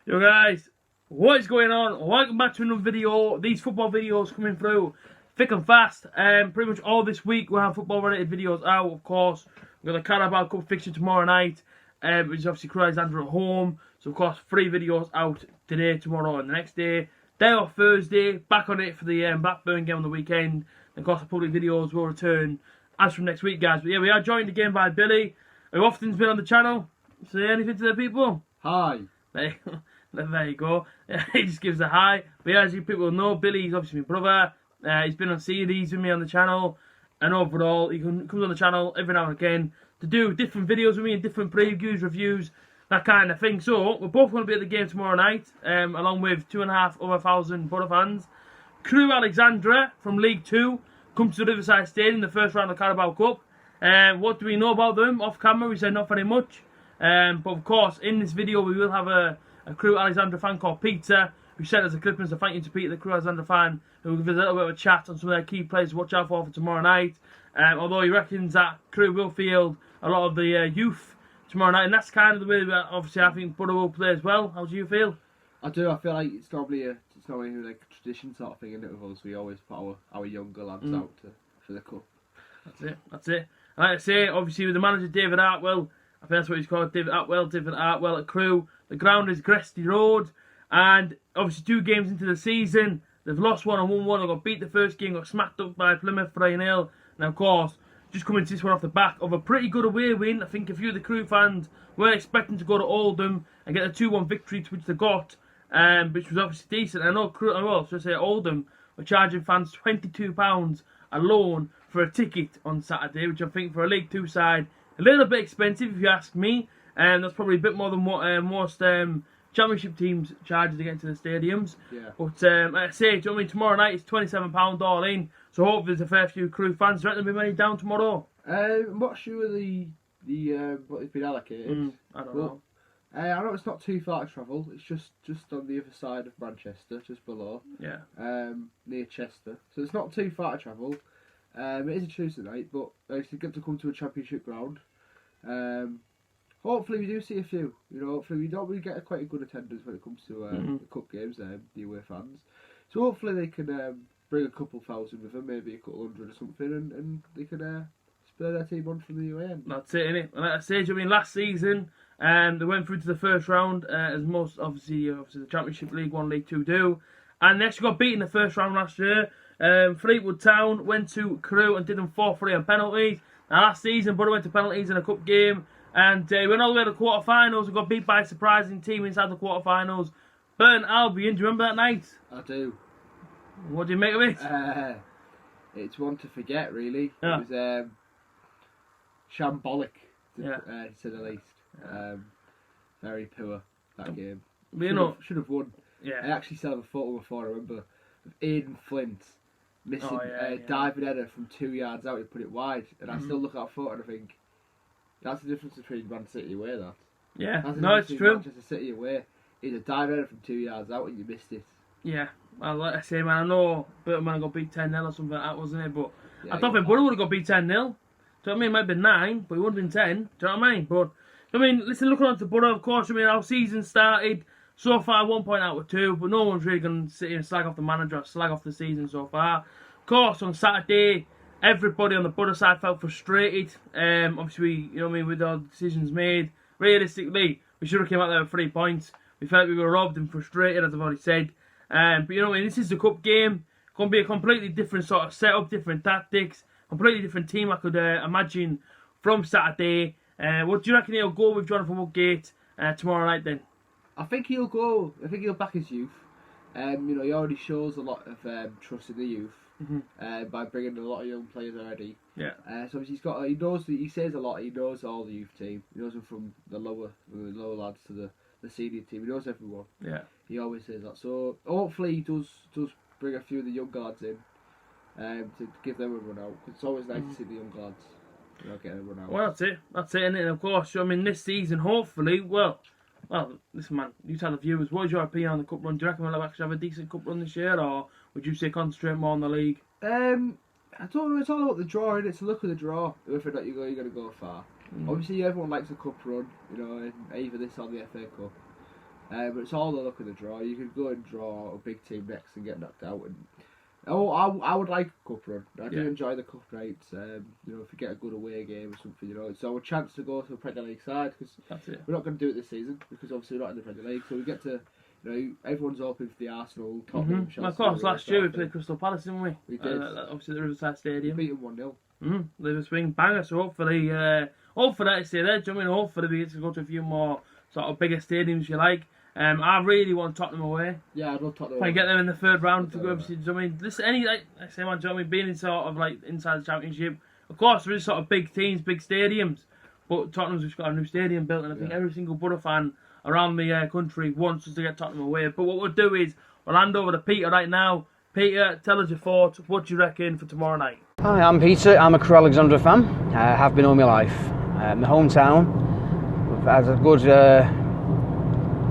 Yo guys, what is going on? Welcome back to another video. These football videos coming through thick and fast. Pretty much all this week we'll have football related videos out, of course. We've got the Carabao Cup fixture tomorrow night, which is obviously CREWE ALEXANDRA at home. So of course 3 videos out today, tomorrow and the next day. Day off Thursday, back on it for the Blackburn game on the weekend. And of course the public videos will return as from next week, guys. But yeah, we are joined again by Billy, who often's been on the channel. Say anything to the people? Hi. There you go. He just gives a hi. But yeah, as you people know, Billy's obviously my brother. He's been on series with me on the channel. And overall, he comes on the channel every now and again to do different videos with me and different previews, reviews, that kind of thing. So, we're both going to be at the game tomorrow night, along with 2,500 Borough fans. CREWE Alexandra from League 2 comes to the Riverside Stadium in the first round of the Carabao Cup. What do we know about them? Off camera, we said not very much. But of course, in this video, we will have a CREWE Alexandra fan called Peter, who sent us a clip, and so thank you to Peter, the CREWE Alexandra fan, who will give us a little bit of a chat on some of their key players to watch out for tomorrow night. Although he reckons that CREWE will field a lot of the youth tomorrow night, and that's kind of the way that obviously I think Borough will play as well. How do you feel? I do. I feel like it's normally like a tradition sort of thing, isn't it? With us, we always put our younger lads out for the cup. That's it. And like I say, obviously with the manager David Hartwell, I think that's what he's called, David Hartwell at CREWE. The ground is Gresty Road, and obviously 2 games into the season, they've lost 1 and won 1. They got beat the first game, got smacked up by Plymouth 3-0, and of course, just coming to this one off the back of a pretty good away win. I think a few of the CREWE fans were expecting to go to Oldham and get a 2-1 victory, which they got, which was obviously decent. I know Oldham were charging fans £22 alone for a ticket on Saturday, which I think for a League 2 side, a little bit expensive if you ask me. That's probably a bit more than what most Championship teams charge to get into the stadiums. Yeah. But like I say, do you know what I mean? Tomorrow night it's £27 all in. So hopefully there's a fair few CREWE fans. Do you reckon there'll be many down tomorrow? I'm not sure what they've been allocated. I don't know. I know it's not too far to travel. It's just on the other side of Manchester, just below. Yeah. Near Chester. So it's not too far to travel. It is a Tuesday night, but it's good to come to a Championship ground. Hopefully we do see a few. You know, hopefully we get quite a good attendance when it comes to the cup games. The away fans. So hopefully they can bring a couple thousand with them, maybe a couple hundred or something, and they can spur their team on from the away end. That's it, innit? And like I say, I mean, last season they went through to the first round, as most obviously the Championship League 1, League 2 do, and they actually got beaten in the first round last year. Fleetwood Town went to CREWE and did them 4-3 on penalties. Now last season, Borough went to penalties in a cup game, and went all the way to the quarter-finals and got beat by a surprising team inside the quarter-finals. Burton Albion, do you remember that night? I do. What do you make of it? It's one to forget, really. Yeah. It was shambolic, Yeah. to say the least. Very poor, that game. But, you know, Should have won. yeah. I actually still have a photo before, I remember, of Aidan Flint missing diving header from 2 yards out. He put it wide, and I still look at that photo and I think, that's the difference between Man City away, that. Yeah, That's the no, difference it's between true. Manchester City away is a diving header from 2 yards out and you missed it. Yeah, well, like I say, man, I know Burton got beat 10-0 or something like that, wasn't it? But Yeah, I don't think Borough would have got beat 10-0. Do you know what I mean? It might have been 9, but it would have been 10. Do you know what I mean? But, I mean, listen, looking on to Borough, of course, I mean, our season started so far 1 point out of 2, but no one's really going to sit here and slag off the manager or slag off the season so far. Of course, on Saturday, everybody on the Borough side felt frustrated. Obviously, you know what I mean, with all the decisions made. Realistically, we should have came out there with 3 points. We felt we were robbed and frustrated, as I've already said. But you know what I mean, this is the cup game. It's going to be a completely different sort of setup, different tactics, completely different team I could imagine from Saturday. What do you reckon he'll go with Jonathan Woodgate tomorrow night then? I think he'll back his youth. You know, he already shows a lot of trust in the youth by bringing a lot of young players already. Yeah. So obviously he says a lot. He knows all the youth team. He knows them from the lower lads to the senior team. He knows everyone. Yeah. He always says that. So hopefully he does bring a few of the young lads in to give them a run out. It's always nice to see the young lads, you know, get a run out. Well, that's it. And of course, I mean, this season, hopefully, well, listen, man, you tell the viewers, what is your opinion on the cup run? Do you reckon we'll actually have a decent cup run this year, or would you say concentrate more on the league? I don't know. It's all about the draw, isn't it? It's a look at the draw. Whether or not you're going to go far. Obviously, everyone likes a cup run, you know, either this or the FA Cup. But it's all the luck of the draw. You could go and draw a big team next and get knocked out. And I would like a cup run. I do enjoy the cup nights. You know, if you get a good away game or something, you know, it's our chance to go to a Premier League side, because we're not going to do it this season because obviously we're not in the Premier League. So we get to, you know, everyone's hoping for the Arsenal, Tottenham, Chelsea. Of course, last year we played Crystal Palace, didn't we? We did. Obviously the Riverside Stadium. We beat them 1-0. They were swing banger. So hopefully, I say that. Do you know what I mean? Hopefully we get to go to a few more sort of bigger stadiums, if you like. I really want Tottenham away. Yeah, I'd love Tottenham. Try and get them in the third round to go. Obviously, do you know what I mean? This like I say, man, do you know what I mean? Being in sort of like inside the Championship, of course there is sort of big teams, big stadiums, but Tottenham's just got a new stadium built, and I think every single Borough fan around the country wants us to get Tottenham away. But what we'll do is we'll hand over to Peter right now. Peter, tell us your thoughts. What do you reckon for tomorrow night? Hi, I'm Peter. I'm a CREWE ALEXANDRA fan. I have been all my life. My hometown has a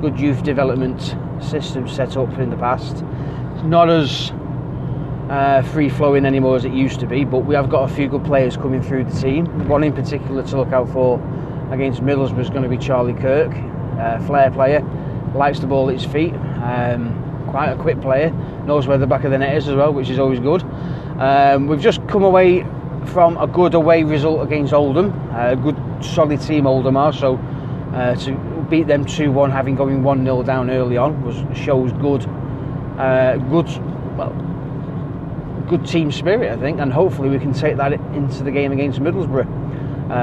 good youth development system set up in the past. It's not as free-flowing anymore as it used to be, but we have got a few good players coming through the team. One in particular to look out for against Middlesbrough is going to be Charlie Kirk, flair player, likes the ball at his feet, quite a quick player, knows where the back of the net is as well, which is always good. We've just come away from a good away result against Oldham, a good solid team Oldham are, so to beat them 2-1, having going 1-0 down early on, shows good team spirit, I think, and hopefully we can take that into the game against Middlesbrough.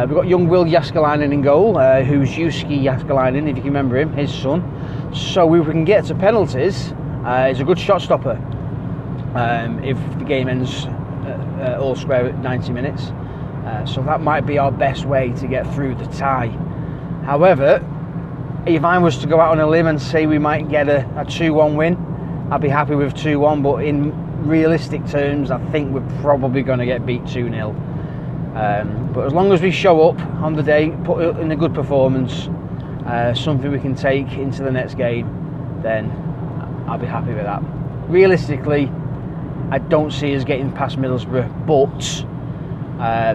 We've got young Will Jaskalainen in goal, who's Yuski Jaskalainen, if you can remember him, his son. So if we can get to penalties, he's a good shot stopper. If the game ends all square at 90 minutes, so that might be our best way to get through the tie. However, if I was to go out on a limb and say we might get a 2-1 win, I'd be happy with 2-1, but in realistic terms I think we're probably going to get beat 2-0. But as long as we show up on the day, put in a good performance, something we can take into the next game, then I'll be happy with that. Realistically, I don't see us getting past Middlesbrough, but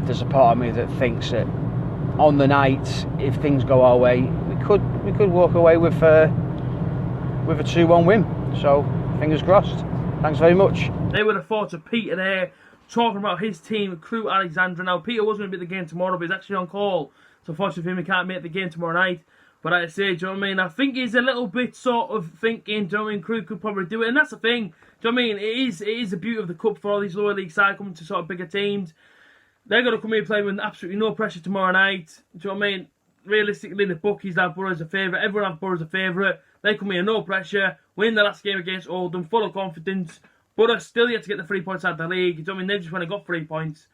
there's a part of me that thinks that on the night, if things go our way, we could walk away with a 2-1 win. So fingers crossed. Thanks very much. They were the thoughts of Peter there, talking about his team, CREWE ALEXANDRA. Now Peter was going to be at the game tomorrow, but he's actually on call, so unfortunately for him he can't make the game tomorrow night. But like I say, do you know what I mean? I think he's a little bit sort of thinking, do you know what I mean, CREWE could probably do it, and that's the thing. Do you know what I mean? It is the beauty of the cup for all these lower league sides coming to sort of bigger teams. They're going to come here playing with absolutely no pressure tomorrow night. Do you know what I mean? Realistically, the bookies have Borough as a favourite. Everyone have Borough as a favourite. They come here, no pressure. Win the last game against Oldham, full of confidence. Borough still yet to get the 3 points out of the league. Do you know what I mean? They just went and got 3 points,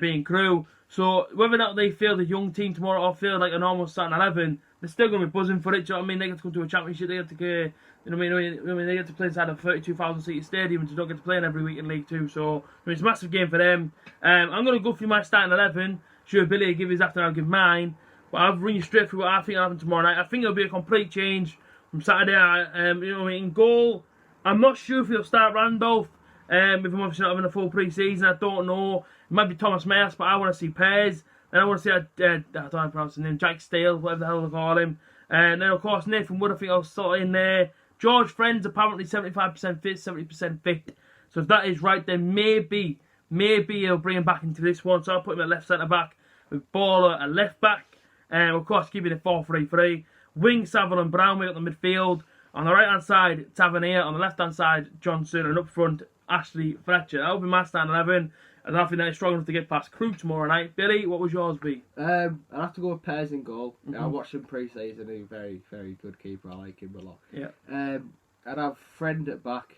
being CREWE. So whether or not they field a young team tomorrow or field like an almost starting 11, they're still going to be buzzing for it. Do you know what I mean? They get to come to a championship. They get to go. You know what I mean? They get to play inside a 32,000 seat stadium, and they don't get to play in every week in League Two. So I mean, it's a massive game for them. I'm going to go through my starting 11. Sure, Billy will give his after, I'll give mine. But I'll bring you straight through what I think will happen tomorrow night. I think it'll be a complete change from Saturday. You know what I mean? In goal, I'm not sure if he'll start Randolph. If I'm obviously not having a full pre-season, I don't know. It might be Thomas Mayers, but I want to see Pears. Then I want to see, I don't know how to pronounce his name, Jack Steele, whatever the hell they call him. And then, of course, Nathan Wood, I think I'll start in there. George Friend's apparently 75% fit, 70% fit. So if that is right, then maybe he'll bring him back into this one. So I'll put him at left centre-back with Baller at left-back. And, of course, keeping it 4-3-3. Wing, Saville and Brownway at the midfield. On the right-hand side, Tavernier. On the left-hand side, Johnson. And up front, Ashley Fletcher. That'll be my starting 11. And I think that is strong enough to get past CREWE tomorrow night. Billy, what was yours be? I'll have to go with Pears in goal. I watched him pre-season. He's a very, very good keeper. I like him a lot. Yeah. I'd have Friend at back.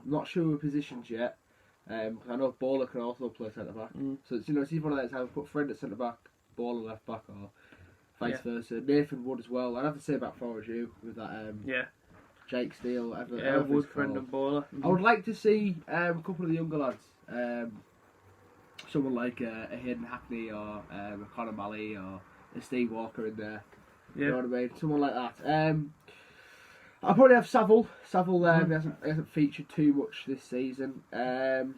Not sure of positions yet. I know Baller can also play centre back. So it's either one of those. I would put Friend at centre back, Baller left back, or vice versa. Nathan Wood as well. I'd have to say back four as you with that. Jake Steele. Wood, Friend and Baller. I would like to see a couple of the younger lads. Someone like a Hayden Hackney or a Conor Malley or a Steve Walker in there. You know what I mean? Someone like that. I'll probably have Saville. Saville he hasn't featured too much this season. I'm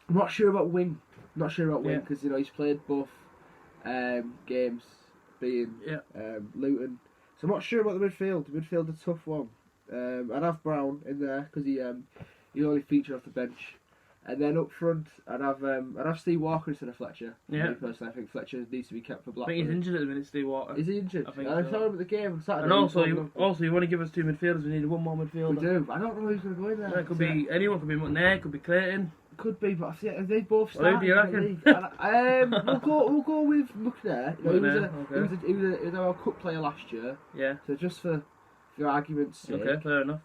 not sure about Wing. Because he's played both games, being Luton. So I'm not sure about the midfield. The midfield's a tough one. I'd have Brown in there because he only featured off the bench. And then up front, I'd have Steve Walker instead of Fletcher. Yeah. Me personally, I think Fletcher needs to be kept for I Blackburn. think he's injured at the minute, Steve Walker. Is he injured? I think I so. saw him at the game on Saturday. And also, you want to give us 2 midfielders, we need one more midfielder. We do. I don't know who's going to go in there. Yeah, it could be anyone, could be McNair, could be Clayton. Could be, but I think they both Well, who started do you in the reckon? league. We'll go with McNair. You know, he was our cup player last year. Yeah. So just for argument's sake. Okay, fair enough.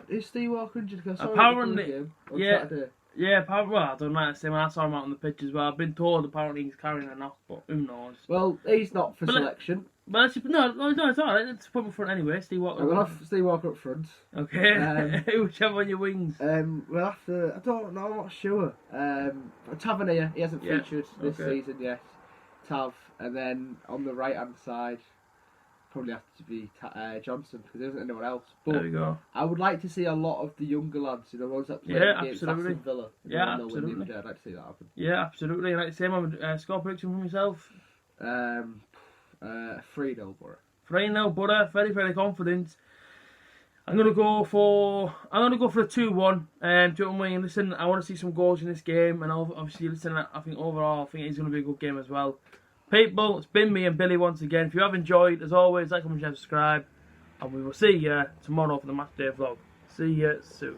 Is Steve Walker injured? Apparently, yeah. Saturday. Yeah, apparently, well, I don't like to say when I saw him out on the pitch as well. I've been told apparently he's carrying a knock, but who knows? Well, he's not for selection. But it's alright. Let's put him up front anyway. Steve Walker. We'll have Steve Walker up front. Okay. Whichever on your wings. We'll have to. I don't know. I'm not sure. Tavernier. He hasn't featured this season yet. Tav, and then on the right hand side, probably have to be Johnson because there isn't anyone else. But there we go. I would like to see a lot of the younger lads, you know, ones that play against Aston Villa. Yeah, absolutely. I'd like to see that happen. Yeah, absolutely. And like the same on score prediction from yourself. 3-0 Borough. 3-0 Borough. Very, very confident. I'm gonna go for a 2-1. Do you know what I mean? Listen, I want to see some goals in this game, and obviously, listen, I think overall, I think it's gonna be a good game as well. People, it's been me and Billy once again. If you have enjoyed, as always, like, comment, share, subscribe, and we will see you tomorrow for the match day vlog. See you soon.